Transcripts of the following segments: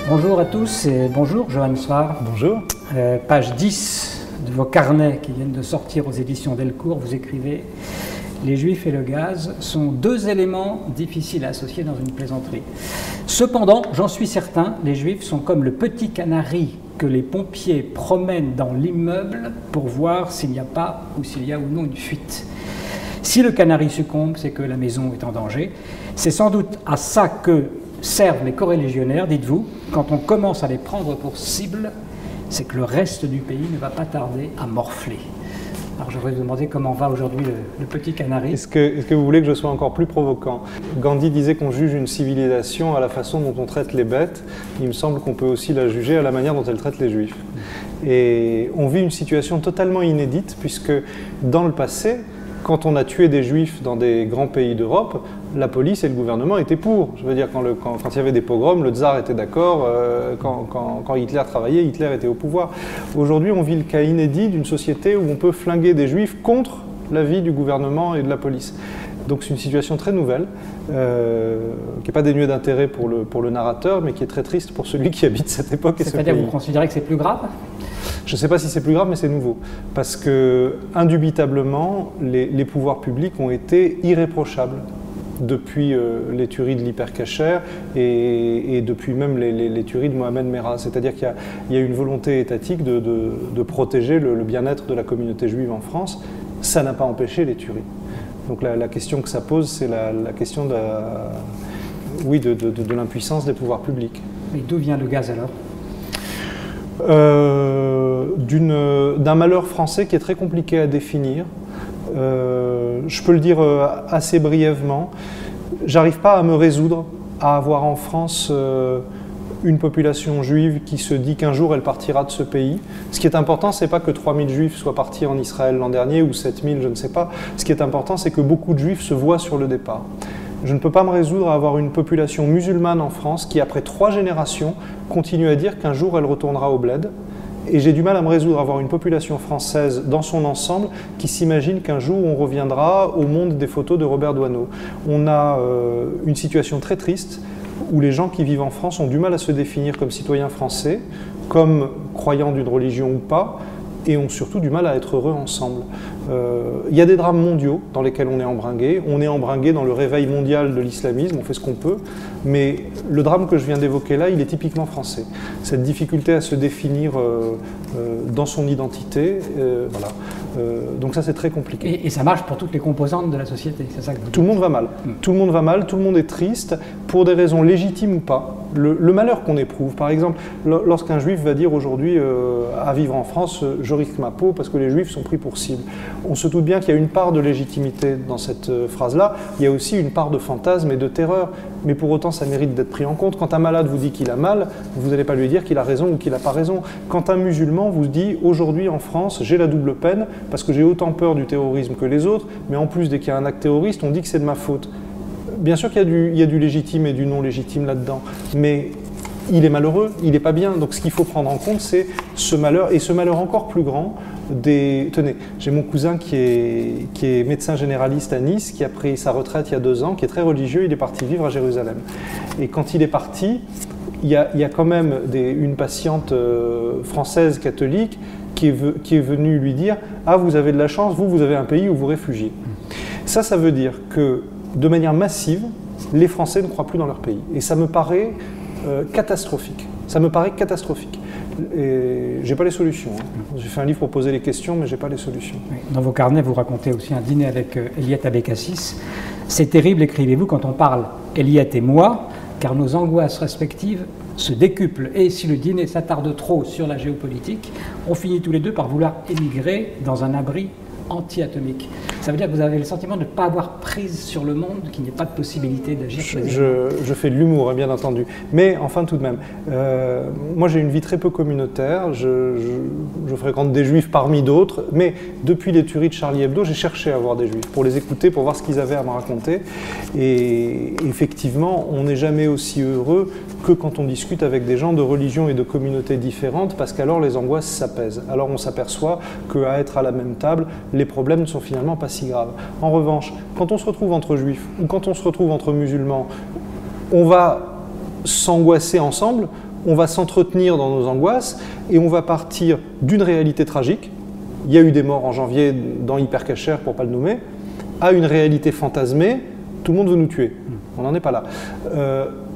Bonjour à tous et bonjour Johan Sfar. Bonjour. Page 10 de vos carnets qui viennent de sortir aux éditions Delcourt, vous écrivez « Les Juifs et le gaz sont deux éléments difficiles à associer dans une plaisanterie. Cependant, j'en suis certain, les Juifs sont comme le petit canari que les pompiers promènent dans l'immeuble pour voir s'il n'y a pas ou s'il y a ou non une fuite. Si le canari succombe, c'est que la maison est en danger. C'est sans doute à ça que servent les corélégionnaires, dites-vous. Quand on commence à les prendre pour cible, c'est que le reste du pays ne va pas tarder à morfler. » Alors je voudrais vous demander comment va aujourd'hui le petit canari. Est-ce que vous voulez que je sois encore plus provocant? Gandhi disait qu'on juge une civilisation à la façon dont on traite les bêtes. Il me semble qu'on peut aussi la juger à la manière dont elle traite les juifs. Et on vit une situation totalement inédite puisque dans le passé, quand on a tué des juifs dans des grands pays d'Europe, la police et le gouvernement étaient pour. Je veux dire, quand il y avait des pogroms, le tsar était d'accord, quand Hitler travaillait, Hitler était au pouvoir. Aujourd'hui, on vit le cas inédit d'une société où on peut flinguer des juifs contre l'avis du gouvernement et de la police. Donc c'est une situation très nouvelle, qui n'est pas dénuée d'intérêt pour le narrateur, mais qui est très triste pour celui qui habite cette époque et ce pays. C'est-à-dire, vous considérez que c'est plus grave ? Je ne sais pas si c'est plus grave, mais c'est nouveau. Parce que, indubitablement, les pouvoirs publics ont été irréprochables depuis les tueries de l'hypercacher et depuis même les tueries de Mohamed Merah. C'est-à-dire qu'il y a une volonté étatique de protéger le bien-être de la communauté juive en France. Ça n'a pas empêché les tueries. Donc la question que ça pose, c'est la question de l'impuissance des pouvoirs publics. Mais d'où vient le gaz alors ? D'un malheur français qui est très compliqué à définir. Je peux le dire assez brièvement. J'arrive pas à me résoudre à avoir en France une population juive qui se dit qu'un jour elle partira de ce pays. Ce qui est important, c'est pas que 3000 juifs soient partis en Israël l'an dernier ou 7000, je ne sais pas. Ce qui est important, c'est que beaucoup de juifs se voient sur le départ. Je ne peux pas me résoudre à avoir une population musulmane en France qui, après 3 générations, continue à dire qu'un jour elle retournera au bled. Et j'ai du mal à me résoudre à avoir une population française dans son ensemble qui s'imagine qu'un jour on reviendra au monde des photos de Robert Doisneau. On a une situation très triste où les gens qui vivent en France ont du mal à se définir comme citoyens français, comme croyants d'une religion ou pas, et ont surtout du mal à être heureux ensemble. Il y a des drames mondiaux dans lesquels on est embringué. On est embringué dans le réveil mondial de l'islamisme, on fait ce qu'on peut, mais le drame que je viens d'évoquer là, il est typiquement français. Cette difficulté à se définir dans son identité, voilà. Donc ça, c'est très compliqué. Et ça marche pour toutes les composantes de la société, c'est ça que vous dites ? Tout le monde va mal. Tout le monde va mal, tout le monde est triste, pour des raisons légitimes ou pas. Le malheur qu'on éprouve, par exemple, lorsqu'un juif va dire aujourd'hui à vivre en France, je risque ma peau parce que les juifs sont pris pour cible. On se doute bien qu'il y a une part de légitimité dans cette phrase-là, il y a aussi une part de fantasme et de terreur, mais pour autant ça mérite d'être pris en compte. Quand un malade vous dit qu'il a mal, vous n'allez pas lui dire qu'il a raison ou qu'il n'a pas raison. Quand un musulman vous dit aujourd'hui en France, j'ai la double peine parce que j'ai autant peur du terrorisme que les autres, mais en plus dès qu'il y a un acte terroriste, on dit que c'est de ma faute. Bien sûr qu'il y a du légitime et du non légitime là-dedans, mais il est malheureux, il n'est pas bien. Donc ce qu'il faut prendre en compte, c'est ce malheur, et ce malheur encore plus grand Tenez, j'ai mon cousin qui est médecin généraliste à Nice, qui a pris sa retraite il y a 2 ans, qui est très religieux, il est parti vivre à Jérusalem. Et quand il est parti, il y a quand même une patiente française catholique qui est venue lui dire « Ah, vous avez de la chance, vous avez un pays où vous réfugiez. » Ça veut dire que, de manière massive, les Français ne croient plus dans leur pays. Et ça me paraît catastrophique. Ça me paraît catastrophique. Et j'ai pas les solutions. J'ai fait un livre pour poser les questions, mais j'ai pas les solutions. Dans vos carnets, vous racontez aussi un dîner avec Eliette Abécassis. C'est terrible, écrivez-vous, quand on parle, Eliette et moi, car nos angoisses respectives se décuplent. Et si le dîner s'attarde trop sur la géopolitique, on finit tous les deux par vouloir émigrer dans un abri anti-atomique. Ça veut dire que vous avez le sentiment de ne pas avoir prise sur le monde, qu'il n'y ait pas de possibilité d'agir. Je fais de l'humour, hein, bien entendu. Mais enfin, tout de même, moi j'ai une vie très peu communautaire, je fréquente des juifs parmi d'autres, mais depuis les tueries de Charlie Hebdo, j'ai cherché à voir des juifs, pour les écouter, pour voir ce qu'ils avaient à me raconter. Et effectivement, on n'est jamais aussi heureux que quand on discute avec des gens de religions et de communautés différentes, parce qu'alors les angoisses s'apaisent. Alors on s'aperçoit qu'à être à la même table, les problèmes ne sont finalement pas si graves. En revanche, quand on se retrouve entre juifs ou quand on se retrouve entre musulmans, on va s'angoisser ensemble on va s'entretenir dans nos angoisses et on va partir d'une réalité tragique. Il y a eu des morts en janvier dans Hypercacher, pour ne pas le nommer, à une réalité fantasmée, tout le monde veut nous tuer. On n'en est pas là.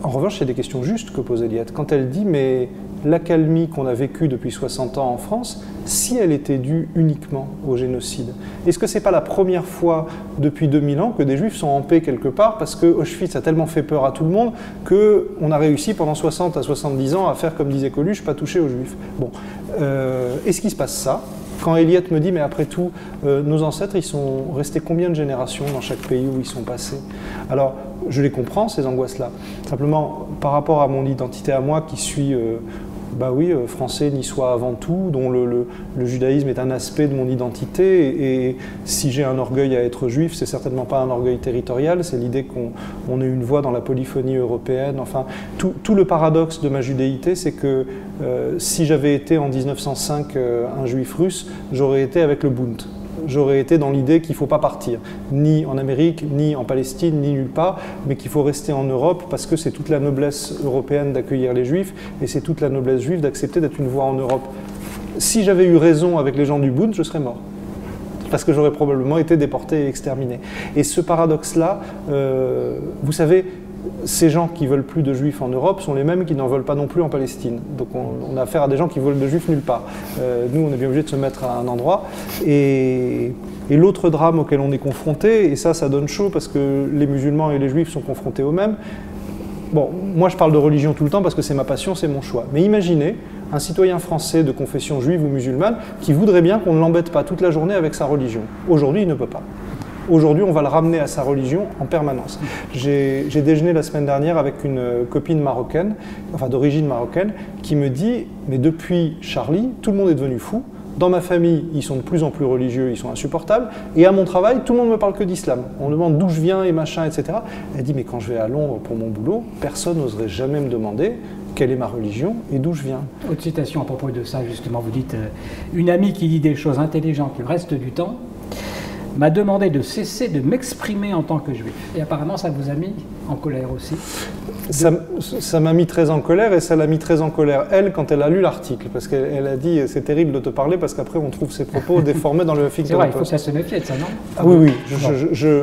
En revanche, il y a des questions justes que pose Eliette. Quand elle dit, mais l'accalmie qu'on a vécue depuis 60 ans en France, si elle était due uniquement au génocide, est-ce que ce n'est pas la première fois depuis 2000 ans que des Juifs sont en paix quelque part parce que Auschwitz a tellement fait peur à tout le monde qu'on a réussi pendant 60 à 70 ans à faire, comme disait Coluche, pas toucher aux Juifs. Bon, est-ce qu'il se passe ça ? Quand Eliette me dit, mais après tout, nos ancêtres, ils sont restés combien de générations dans chaque pays où ils sont passés? Alors, je les comprends, ces angoisses-là. Simplement, par rapport à mon identité à moi, qui suis, français, niçois avant tout, dont le judaïsme est un aspect de mon identité, et si j'ai un orgueil à être juif, c'est certainement pas un orgueil territorial, c'est l'idée qu'on ait une voix dans la polyphonie européenne. Enfin, tout le paradoxe de ma judéité, c'est que si j'avais été en 1905 un juif russe, j'aurais été avec le Bund. J'aurais été dans l'idée qu'il ne faut pas partir, ni en Amérique, ni en Palestine, ni nulle part, mais qu'il faut rester en Europe parce que c'est toute la noblesse européenne d'accueillir les Juifs et c'est toute la noblesse juive d'accepter d'être une voix en Europe. Si j'avais eu raison avec les gens du Bund, je serais mort. Parce que j'aurais probablement été déporté et exterminé. Et ce paradoxe-là, vous savez, ces gens qui veulent plus de juifs en Europe sont les mêmes qui n'en veulent pas non plus en Palestine. Donc on a affaire à des gens qui veulent de juifs nulle part. Nous, on est bien obligé de se mettre à un endroit. Et l'autre drame auquel on est confronté, et ça donne chaud parce que les musulmans et les juifs sont confrontés aux mêmes. Bon, moi je parle de religion tout le temps parce que c'est ma passion, c'est mon choix. Mais imaginez un citoyen français de confession juive ou musulmane qui voudrait bien qu'on ne l'embête pas toute la journée avec sa religion. Aujourd'hui, il ne peut pas. Aujourd'hui, on va le ramener à sa religion en permanence. J'ai déjeuné la semaine dernière avec une copine marocaine, enfin d'origine marocaine, qui me dit « Mais depuis Charlie, tout le monde est devenu fou. Dans ma famille, ils sont de plus en plus religieux, ils sont insupportables. Et à mon travail, tout le monde ne me parle que d'islam. On me demande d'où je viens et machin, etc. » Elle dit « Mais quand je vais à Londres pour mon boulot, personne n'oserait jamais me demander quelle est ma religion et d'où je viens. » Autre citation à propos de ça, justement, vous dites une amie qui dit des choses intelligentes le reste du temps m'a demandé de cesser de m'exprimer en tant que juif. Et apparemment, ça vous a mis en colère aussi. Ça m'a mis très en colère et ça l'a mis très en colère, elle, quand elle a lu l'article. Parce qu'elle a dit, c'est terrible de te parler parce qu'après, on trouve ses propos déformés dans le fixe de la Poste. Il faut que ça se méfie de ça, non? Ah oui,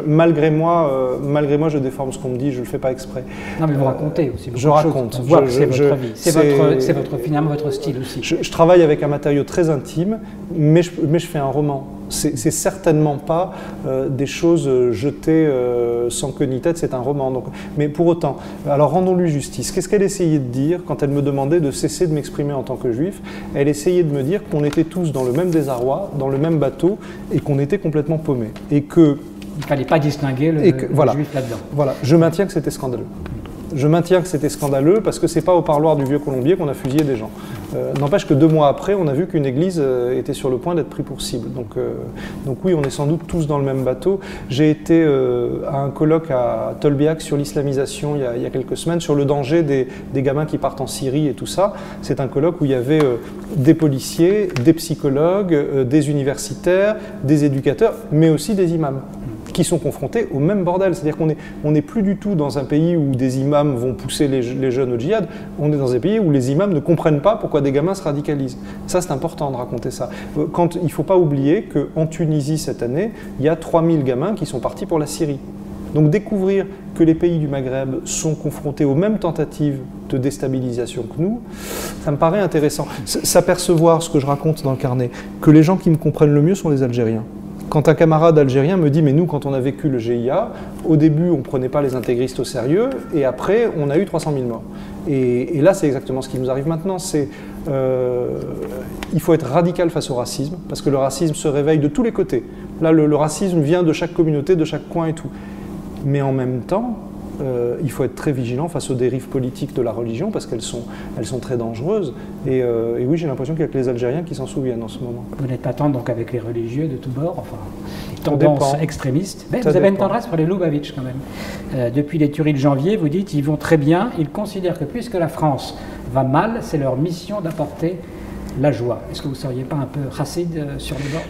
malgré moi, je déforme ce qu'on me dit, je ne le fais pas exprès. Non, mais vous racontez aussi. Je raconte. On voit que c'est votre vie. C'est finalement votre style aussi. Je travaille avec un matériau très intime, mais je fais un roman. C'est certainement pas des choses jetées sans queue ni tête, c'est un roman. Donc, mais pour autant, alors rendons-lui justice. Qu'est-ce qu'elle essayait de dire quand elle me demandait de cesser de m'exprimer en tant que juif? Elle essayait de me dire qu'on était tous dans le même désarroi, dans le même bateau, et qu'on était complètement paumés. Et que... Il ne fallait pas distinguer le juif là-dedans. Voilà, je maintiens que c'était scandaleux. Je maintiens que c'était scandaleux parce que c'est pas au parloir du vieux Colombier qu'on a fusillé des gens. N'empêche que 2 mois après, on a vu qu'une église était sur le point d'être prise pour cible. Donc oui, on est sans doute tous dans le même bateau. J'ai été à un colloque à Tolbiac sur l'islamisation il y a quelques semaines, sur le danger des gamins qui partent en Syrie et tout ça. C'est un colloque où il y avait des policiers, des psychologues, des universitaires, des éducateurs, mais aussi des imams, qui sont confrontés au même bordel. C'est-à-dire qu'on n'est plus du tout dans un pays où des imams vont pousser les jeunes au djihad, on est dans un pays où les imams ne comprennent pas pourquoi des gamins se radicalisent. Ça, c'est important de raconter ça. Il ne faut pas oublier qu'en Tunisie, cette année, il y a 3000 gamins qui sont partis pour la Syrie. Donc découvrir que les pays du Maghreb sont confrontés aux mêmes tentatives de déstabilisation que nous, ça me paraît intéressant. S'apercevoir, ce que je raconte dans le carnet, que les gens qui me comprennent le mieux sont les Algériens. Quand un camarade algérien me dit « mais nous, quand on a vécu le GIA, au début, on ne prenait pas les intégristes au sérieux, et après, on a eu 300 000 morts. » Et là, c'est exactement ce qui nous arrive maintenant. Il faut être radical face au racisme, parce que le racisme se réveille de tous les côtés. Là, le racisme vient de chaque communauté, de chaque coin et tout. Mais en même temps, il faut être très vigilant face aux dérives politiques de la religion parce qu'elles sont très dangereuses. Et oui, j'ai l'impression qu'il n'y a que les Algériens qui s'en souviennent en ce moment. Vous n'êtes pas tendre donc avec les religieux de tous bords, enfin, les tendances extrémistes. Mais vous avez une tendresse pour les Lubavitch quand même. Depuis les tueries de janvier, vous dites ils vont très bien. Ils considèrent que puisque la France va mal, c'est leur mission d'apporter la joie. Est-ce que vous ne seriez pas un peu racide sur le bord?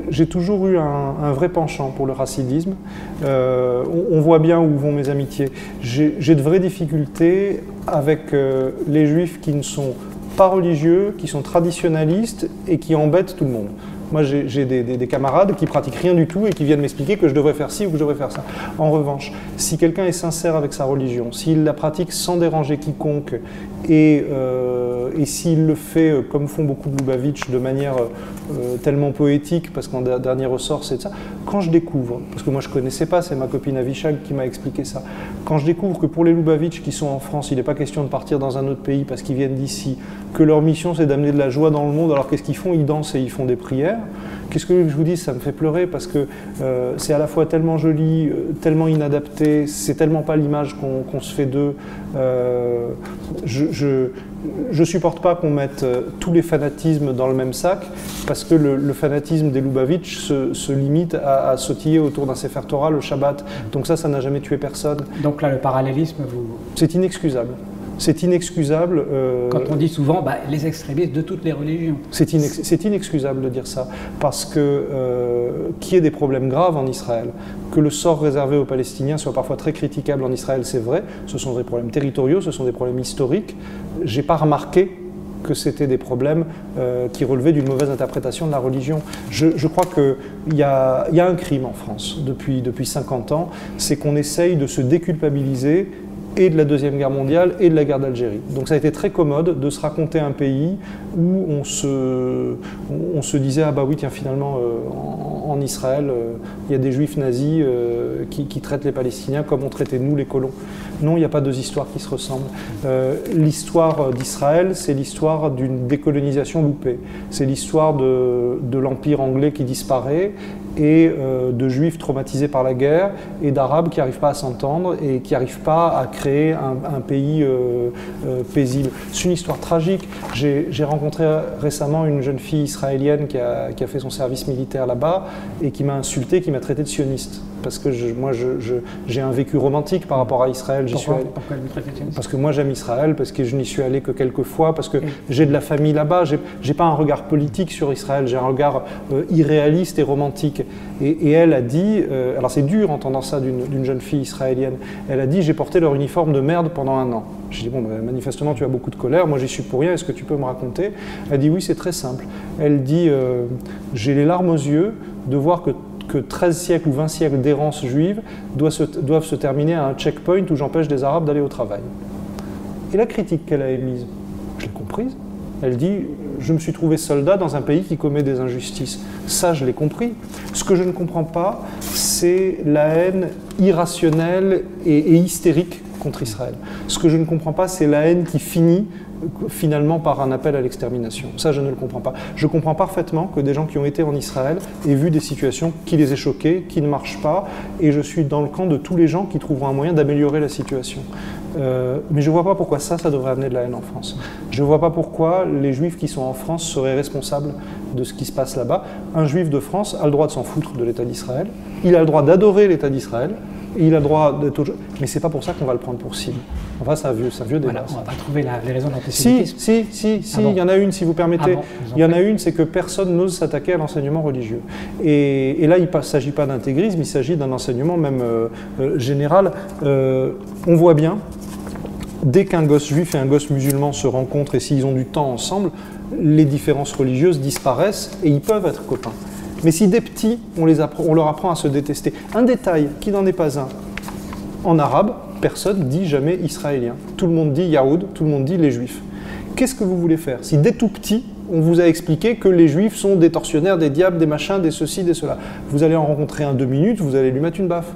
J'ai toujours eu un vrai penchant pour le racidisme. On voit bien où vont mes amitiés. J'ai de vraies difficultés avec les juifs qui ne sont pas religieux, qui sont traditionnalistes et qui embêtent tout le monde. Moi, j'ai des camarades qui pratiquent rien du tout et qui viennent m'expliquer que je devrais faire ci ou que je devrais faire ça. En revanche, si quelqu'un est sincère avec sa religion, s'il la pratique sans déranger quiconque et s'il le fait, comme font beaucoup de Lubavitch, de manière tellement poétique, parce qu'en dernier ressort, c'est ça, quand je découvre, parce que moi je ne connaissais pas, c'est ma copine Avishag qui m'a expliqué ça, quand je découvre que pour les Lubavitch qui sont en France, il n'est pas question de partir dans un autre pays parce qu'ils viennent d'ici, que leur mission c'est d'amener de la joie dans le monde, alors qu'est-ce qu'ils font? Ils dansent et ils font des prières. Qu'est-ce que je vous dis? Ça me fait pleurer parce que c'est à la fois tellement joli, tellement inadapté, c'est tellement pas l'image qu'on se fait d'eux. Je supporte pas qu'on mette tous les fanatismes dans le même sac parce que le fanatisme des Lubavitch se limite à sautiller autour d'un Sefer Torah le Shabbat. Donc ça n'a jamais tué personne. Donc là, le parallélisme, vous... C'est inexcusable. C'est inexcusable. Quand on dit souvent les extrémistes de toutes les religions. C'est inexcusable de dire ça, parce que qu'il y ait des problèmes graves en Israël, que le sort réservé aux Palestiniens soit parfois très critiquable en Israël, c'est vrai, ce sont des problèmes territoriaux, ce sont des problèmes historiques. J'ai pas remarqué que c'était des problèmes qui relevaient d'une mauvaise interprétation de la religion. Je crois qu'il y a un crime en France depuis 50 ans, c'est qu'on essaye de se déculpabiliser et de la Deuxième Guerre mondiale et de la guerre d'Algérie. Donc ça a été très commode de se raconter un pays où on se disait « Ah bah oui, tiens, finalement, en Israël, il y a des juifs nazis qui traitent les Palestiniens comme on traitait nous, les colons. » Non, il n'y a pas deux histoires qui se ressemblent. L'histoire d'Israël, c'est l'histoire d'une décolonisation loupée. C'est l'histoire de l'empire anglais qui disparaît et de juifs traumatisés par la guerre et d'arabes qui n'arrivent pas à s'entendre et qui n'arrivent pas à créer un pays paisible. C'est une histoire tragique. J'ai rencontré récemment une jeune fille israélienne qui a fait son service militaire là-bas et qui m'a insulté, qui m'a traité de sioniste. Parce que moi, j'ai un vécu romantique par rapport à Israël. Pourquoi vous traitez de sioniste? Parce que moi, j'aime Israël, parce que je n'y suis allé que quelques fois, parce que j'ai de la famille là-bas. J'ai pas un regard politique sur Israël, j'ai un regard irréaliste et romantique. Et elle a dit, alors c'est dur entendant ça d'une jeune fille israélienne, elle a dit « j'ai porté leur uniforme de merde pendant 1 an ». J'ai dit « bon, manifestement tu as beaucoup de colère, moi j'y suis pour rien, est-ce que tu peux me raconter ?» Elle dit « oui, c'est très simple ». Elle dit « j'ai les larmes aux yeux de voir que 13 siècles ou 20 siècles d'errance juive doivent se terminer à un checkpoint où j'empêche des Arabes d'aller au travail. » Et la critique qu'elle a émise, je l'ai comprise. Elle dit « je me suis trouvé soldat dans un pays qui commet des injustices ». Ça, je l'ai compris. Ce que je ne comprends pas, c'est la haine irrationnelle et hystérique contre Israël. Ce que je ne comprends pas, c'est la haine qui finit finalement par un appel à l'extermination. Ça, je ne le comprends pas. Je comprends parfaitement que des gens qui ont été en Israël aient vu des situations qui les aient choqués, qui ne marchent pas, et je suis dans le camp de tous les gens qui trouveront un moyen d'améliorer la situation. Mais je ne vois pas pourquoi ça devrait amener de la haine en France. Je ne vois pas pourquoi les juifs qui sont en France seraient responsables de ce qui se passe là-bas. Un juif de France a le droit de s'en foutre de l'État d'Israël, il a le droit d'adorer l'État d'Israël, et il a le droit d'être... Mais c'est pas pour ça qu'on va le prendre pour cible. Enfin, c'est un vieux débat. Voilà, on va pas trouver les raisons d'antisémitisme. Si, il y en a une, si vous permettez. Il y en a une, c'est que personne n'ose s'attaquer à l'enseignement religieux. Et là, il ne s'agit pas d'intégrisme, il s'agit d'un enseignement même général. On voit bien, dès qu'un gosse juif et un gosse musulman se rencontrent et s'ils ont du temps ensemble, les différences religieuses disparaissent et ils peuvent être copains. Mais si des petits, on leur apprend à se détester. Un détail qui n'en est pas un. En arabe, personne ne dit jamais israélien. Tout le monde dit Yahoud, tout le monde dit les juifs. Qu'est-ce que vous voulez faire si dès tout petit, on vous a expliqué que les juifs sont des tortionnaires, des diables, des machins, des ceci, des cela? Vous allez en rencontrer un 2 minutes, vous allez lui mettre une baffe.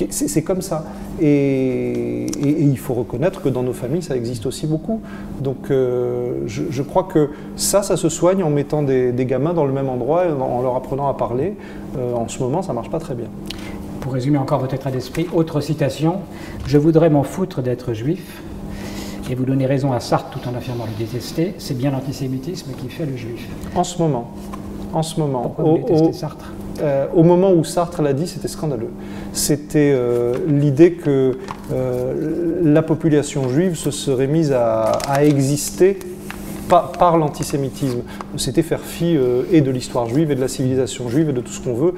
C'est comme ça. Et il faut reconnaître que dans nos familles, ça existe aussi beaucoup. Donc je crois que ça se soigne en mettant des gamins dans le même endroit, en leur apprenant à parler. En ce moment, ça ne marche pas très bien. Pour résumer encore votre état d'esprit, autre citation, « Je voudrais m'en foutre d'être juif ». Et vous donnez raison à Sartre tout en affirmant le détester, c'est bien l'antisémitisme qui fait le juif. En ce moment. Pourquoi vous détestez Sartre? Au moment où Sartre l'a dit, c'était scandaleux. C'était l'idée que la population juive se serait mise à exister par l'antisémitisme. C'était faire fi et de l'histoire juive et de la civilisation juive et de tout ce qu'on veut.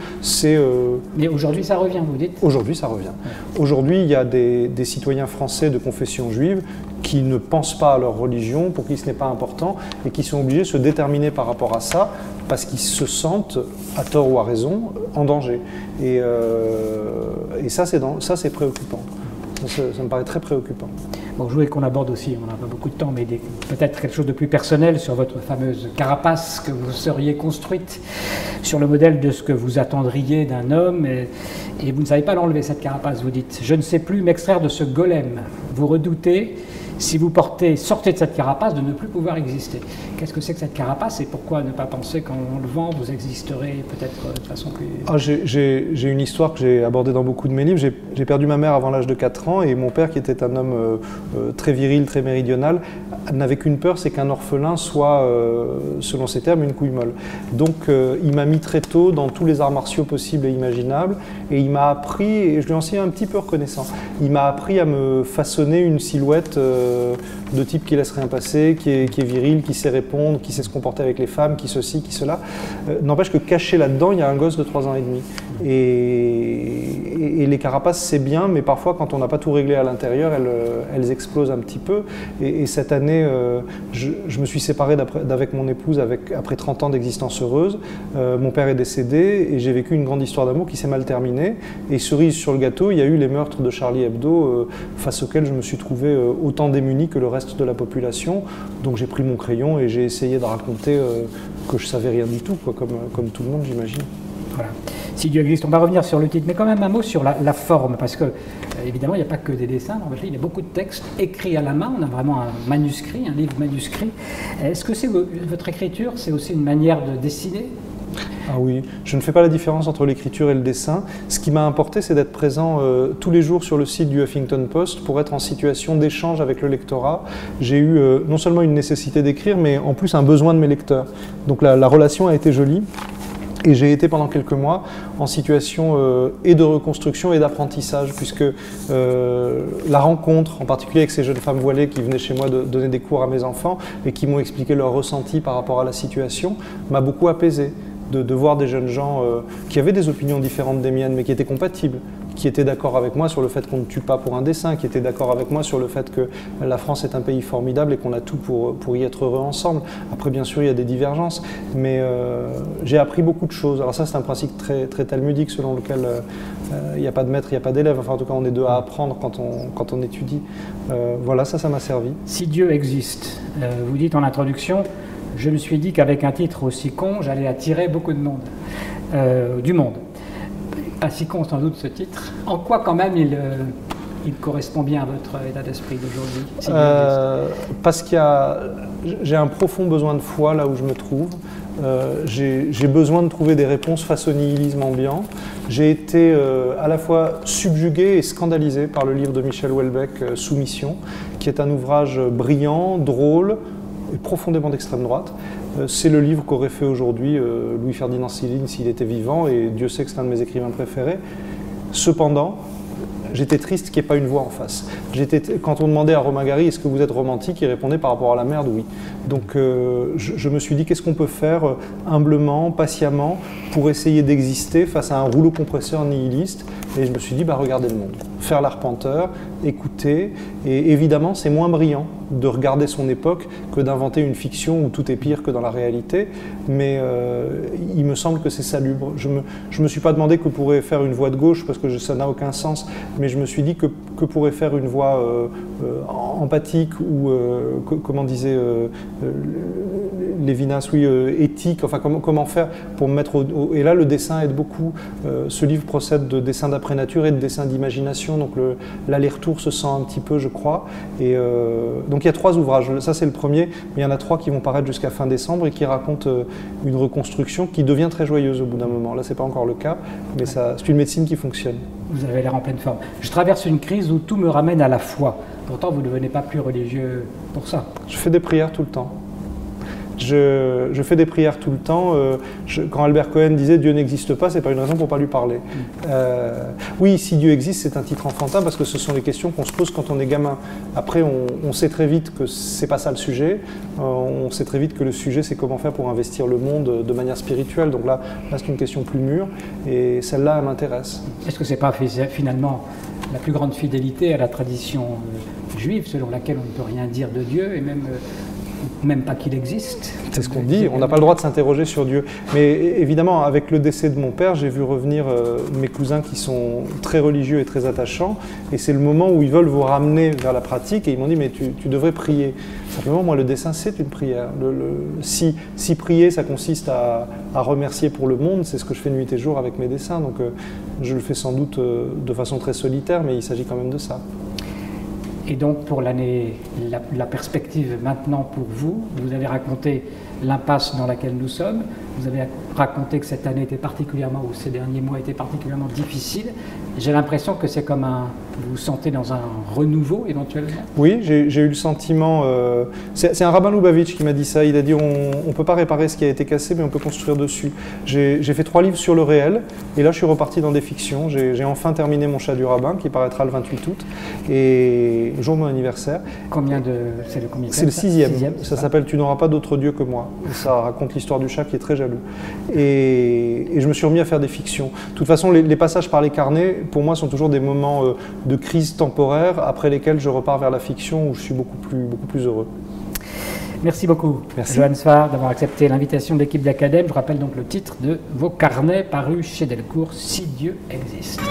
Mais aujourd'hui ça revient, vous dites? Aujourd'hui ça revient. Aujourd'hui il y a des citoyens français de confession juive qui ne pensent pas à leur religion, pour qui ce n'est pas important, et qui sont obligés de se déterminer par rapport à ça, parce qu'ils se sentent, à tort ou à raison, en danger. Et ça c'est préoccupant. Ça me paraît très préoccupant. Bon, je voulais qu'on aborde aussi, on n'a pas beaucoup de temps, mais peut-être quelque chose de plus personnel sur votre fameuse carapace que vous seriez construite sur le modèle de ce que vous attendriez d'un homme, et vous ne savez pas l'enlever, cette carapace, vous dites. Je ne sais plus m'extraire de ce golem. Vous redoutez, si vous sortez de cette carapace, de ne plus pouvoir exister. Qu'est-ce que c'est que cette carapace et pourquoi ne pas penser qu'en l'enlevant, vous existerez peut-être de façon plus... J'ai une histoire que j'ai abordée dans beaucoup de mes livres. J'ai perdu ma mère avant l'âge de 4 ans et mon père, qui était un homme très viril, très méridional, n'avait qu'une peur, c'est qu'un orphelin soit, selon ses termes, une couille molle. Donc il m'a mis très tôt dans tous les arts martiaux possibles et imaginables et il m'a appris, et je lui en suis un petit peu reconnaissant, il m'a appris à me façonner une silhouette de type qui laisse rien passer, qui est viril, qui sait répondre, qui sait se comporter avec les femmes, qui ceci, qui cela. N'empêche que caché là-dedans, il y a un gosse de 3 ans et demi. Et les carapaces, c'est bien, mais parfois, quand on n'a pas tout réglé à l'intérieur, elles explosent un petit peu. Et cette année, je me suis séparé d'avec mon épouse après 30 ans d'existence heureuse. Mon père est décédé et j'ai vécu une grande histoire d'amour qui s'est mal terminée. Et cerise sur le gâteau, il y a eu les meurtres de Charlie Hebdo, face auxquels je me suis trouvé autant démuni que le reste de la population. Donc j'ai pris mon crayon et j'ai essayé de raconter que je savais rien du tout, quoi, comme tout le monde, j'imagine. Voilà. Si Dieu existe, on va revenir sur le titre, mais quand même un mot sur la forme, parce que évidemment il n'y a pas que des dessins, il y a beaucoup de textes écrits à la main, on a vraiment un manuscrit, un livre manuscrit. Est-ce que votre écriture, c'est aussi une manière de dessiner? Ah oui, je ne fais pas la différence entre l'écriture et le dessin. Ce qui m'a importé, c'est d'être présent tous les jours sur le site du Huffington Post pour être en situation d'échange avec le lectorat. J'ai eu non seulement une nécessité d'écrire, mais en plus un besoin de mes lecteurs. Donc la relation a été jolie. Et j'ai été pendant quelques mois en situation et de reconstruction et d'apprentissage, puisque la rencontre, en particulier avec ces jeunes femmes voilées qui venaient chez moi donner des cours à mes enfants et qui m'ont expliqué leur ressenti par rapport à la situation, m'a beaucoup apaisé. De voir des jeunes gens qui avaient des opinions différentes des miennes, mais qui étaient compatibles, qui étaient d'accord avec moi sur le fait qu'on ne tue pas pour un dessin, qui étaient d'accord avec moi sur le fait que la France est un pays formidable et qu'on a tout pour y être heureux ensemble. Après, bien sûr, il y a des divergences, mais j'ai appris beaucoup de choses. Alors ça, c'est un principe très, très talmudique selon lequel il n'y a pas de maître, il n'y a pas d'élève. Enfin, en tout cas, on est deux à apprendre quand on étudie. Voilà, ça m'a servi. Si Dieu existe, vous dites en introduction, je me suis dit qu'avec un titre aussi con, j'allais attirer beaucoup de monde, du monde. Pas si con sans doute ce titre. En quoi quand même il correspond bien à votre état d'esprit d'aujourd'hui? Si parce qu'il y a, j'ai un profond besoin de foi là où je me trouve. J'ai besoin de trouver des réponses face au nihilisme ambiant. J'ai été à la fois subjugué et scandalisé par le livre de Michel Houellebecq, Soumission, qui est un ouvrage brillant, drôle, et profondément d'extrême droite. C'est le livre qu'aurait fait aujourd'hui Louis-Ferdinand Céline s'il était vivant, et Dieu sait que c'est un de mes écrivains préférés. Cependant, j'étais triste qu'il n'y ait pas une voix en face. Quand on demandait à Romain Gary « Est-ce que vous êtes romantique ?», il répondait par rapport à la merde « Oui ». Donc je me suis dit qu'est-ce qu'on peut faire humblement, patiemment, pour essayer d'exister face à un rouleau compresseur nihiliste. Et je me suis dit regardez le monde, faire l'arpenteur, écouter, et évidemment c'est moins brillant de regarder son époque que d'inventer une fiction où tout est pire que dans la réalité, mais il me semble que c'est salubre. Je me suis pas demandé que pourrait faire une voix de gauche parce que ça n'a aucun sens, mais je me suis dit que pourrait faire une voix empathique ou comment disait Lévinas, oui, éthique, enfin comment faire pour me mettre et là le dessin aide beaucoup. Ce livre procède de dessin d'après-nature et de dessin d'imagination, donc l'aller-retour se sent un petit peu, je crois. Et donc il y a 3 ouvrages, ça c'est le premier, mais il y en a 3 qui vont paraître jusqu'à fin décembre et qui racontent une reconstruction qui devient très joyeuse au bout d'un moment. Là c'est pas encore le cas, mais c'est une médecine qui fonctionne. Vous avez l'air en pleine forme. Je traverse une crise où tout me ramène à la foi. Pourtant vous ne devenez pas plus religieux pour ça. Je fais des prières tout le temps. Je fais des prières tout le temps. Quand Albert Cohen disait « Dieu n'existe pas », c'est pas une raison pour pas lui parler. Oui, si Dieu existe, c'est un titre enfantin parce que ce sont les questions qu'on se pose quand on est gamin. Après, on sait très vite que c'est pas ça le sujet. On sait très vite que le sujet, c'est comment faire pour investir le monde de manière spirituelle. Donc là c'est une question plus mûre et celle-là, elle m'intéresse. Est-ce que c'est pas finalement la plus grande fidélité à la tradition juive, selon laquelle on ne peut rien dire de Dieu et même pas qu'il existe? C'est ce qu'on dit, on n'a pas le droit de s'interroger sur Dieu. Mais évidemment, avec le décès de mon père, j'ai vu revenir mes cousins qui sont très religieux et très attachants, et c'est le moment où ils veulent vous ramener vers la pratique, et ils m'ont dit, mais tu devrais prier. Simplement, moi, le dessin, c'est une prière. Si prier, ça consiste à remercier pour le monde, c'est ce que je fais nuit et jour avec mes dessins, donc je le fais sans doute de façon très solitaire, mais il s'agit quand même de ça. Et donc pour l'année, la perspective maintenant pour vous, vous avez raconté l'impasse dans laquelle nous sommes, vous avez raconté que cette année était particulièrement, ou ces derniers mois étaient particulièrement difficiles. J'ai l'impression que c'est comme vous vous sentez dans un renouveau éventuellement? Oui, j'ai eu le sentiment, c'est un rabbin Lubavitch qui m'a dit ça, il a dit on ne peut pas réparer ce qui a été cassé mais on peut construire dessus. J'ai fait 3 livres sur le réel et là je suis reparti dans des fictions, j'ai enfin terminé mon chat du rabbin qui paraîtra le 28 août et le jour de mon anniversaire. C'est le combien? C'est le 6e, ça s'appelle « Tu n'auras pas d'autre Dieu que moi ». Ça raconte l'histoire du chat qui est très jaloux. Et je me suis remis à faire des fictions. De toute façon, les passages par les carnets, pour moi, sont toujours des moments de crise temporaire après lesquels je repars vers la fiction où je suis beaucoup plus heureux. Merci beaucoup, Johann Sfar, d'avoir accepté l'invitation de l'équipe d'Acadème. Je rappelle donc le titre de vos carnets parus chez Delcourt, « Si Dieu existe ».